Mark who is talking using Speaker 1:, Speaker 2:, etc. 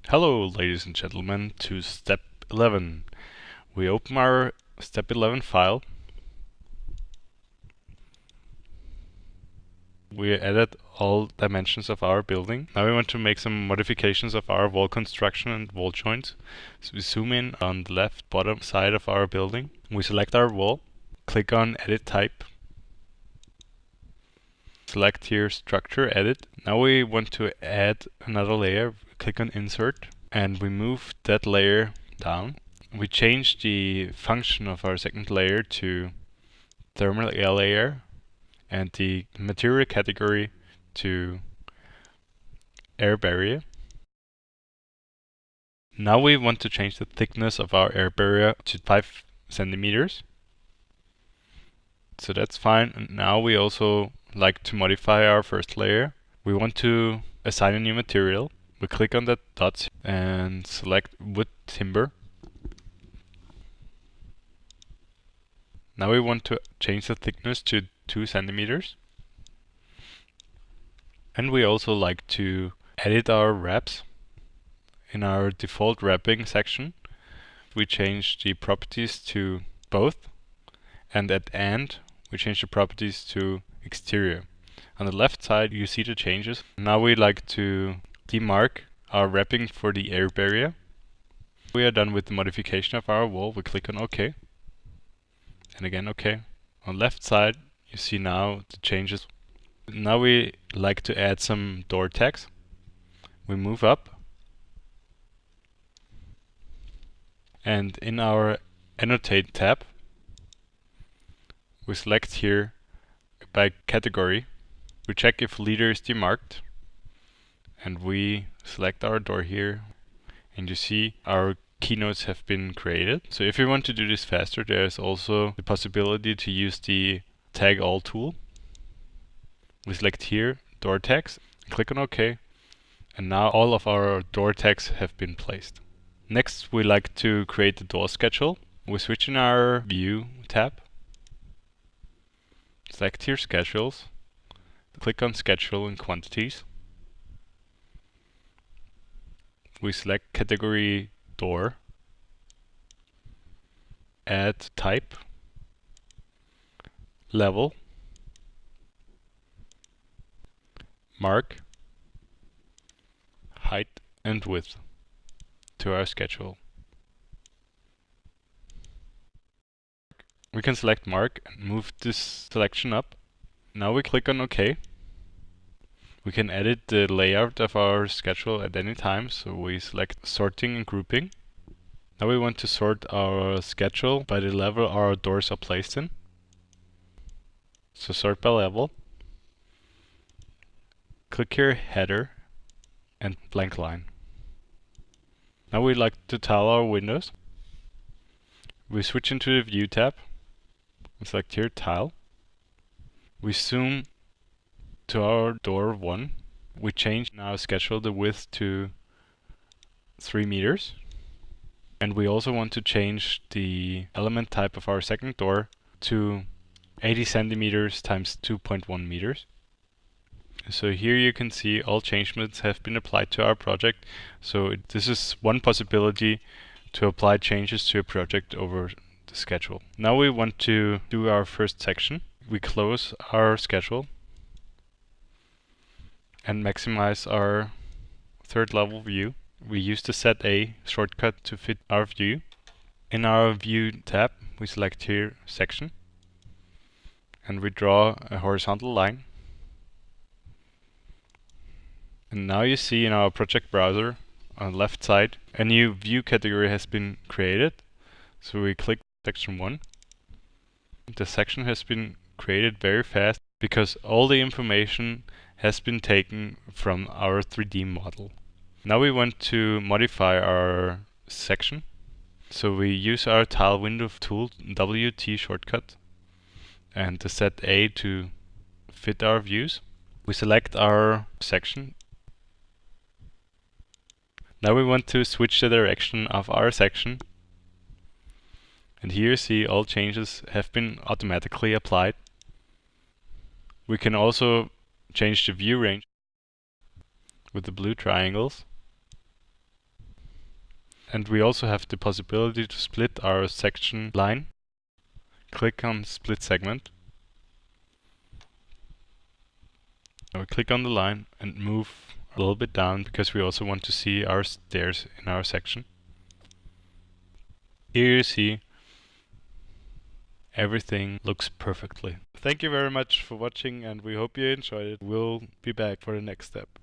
Speaker 1: Hello, ladies and gentlemen, to step 11. We open our step 11 file. We added all dimensions of our building. Now we want to make some modifications of our wall construction and wall joints. So we zoom in on the left bottom side of our building. We select our wall, click on Edit Type. Select here Structure Edit. Now we want to add another layer. Click on Insert and we move that layer down. We change the function of our second layer to thermal air layer and the material category to air barrier. Now we want to change the thickness of our air barrier to 5 centimeters. So that's fine. And now we also like to modify our first layer. We want to assign a new material. We click on that dot and select wood timber. Now we want to change the thickness to 2 centimeters. And we also like to edit our wraps. In our default wrapping section, we change the properties to both. And at end, we change the properties to exterior. On the left side, you see the changes. Now we like to demark our wrapping for the air barrier. We are done with the modification of our wall. We click on OK. And again OK. On the left side, you see now the changes. Now we like to add some door tags. We move up. And in our Annotate tab, we select here by category. We check if leader is demarked. And we select our door here. And you see our keynotes have been created. So if you want to do this faster, there's also the possibility to use the Tag All tool. We select here door tags, click on OK, and now all of our door tags have been placed. Next, we like to create the door schedule. We switch in our View tab, select here Schedules, click on Schedule and Quantities. We select category Door, add type, level, mark, height and width to our schedule. We can select mark and move this selection up. Now we click on OK. We can edit the layout of our schedule at any time, so we select sorting and grouping. Now we want to sort our schedule by the level our doors are placed in. So sort by level. Click here header and blank line. Now we like to tile our windows. We switch into the View tab and select here Tile. We zoom to our door 1. We change now schedule the width to 3 meters. And we also want to change the element type of our second door to 80 centimeters times 2.1 meters. So here you can see all changements have been applied to our project. So this is one possibility to apply changes to a project over the schedule. Now we want to do our first section. We close our schedule and maximize our third level view. We use the Set A shortcut to fit our view. In our View tab, we select here Section and we draw a horizontal line. And now you see in our project browser on the left side, a new view category has been created. So we click section 1. The section has been created very fast because all the information has been taken from our 3D model. Now we want to modify our section. So we use our tile window tool, WT shortcut, and the Set A to fit our views. We select our section. Now we want to switch the direction of our section. And here you see all changes have been automatically applied. We can also change the view range with the blue triangles. And we also have the possibility to split our section line. Click on split segment. Now we click on the line and move a little bit down because we also want to see our stairs in our section. Here you see everything looks perfectly. Thank you very much for watching, and we hope you enjoyed it. We'll be back for the next step.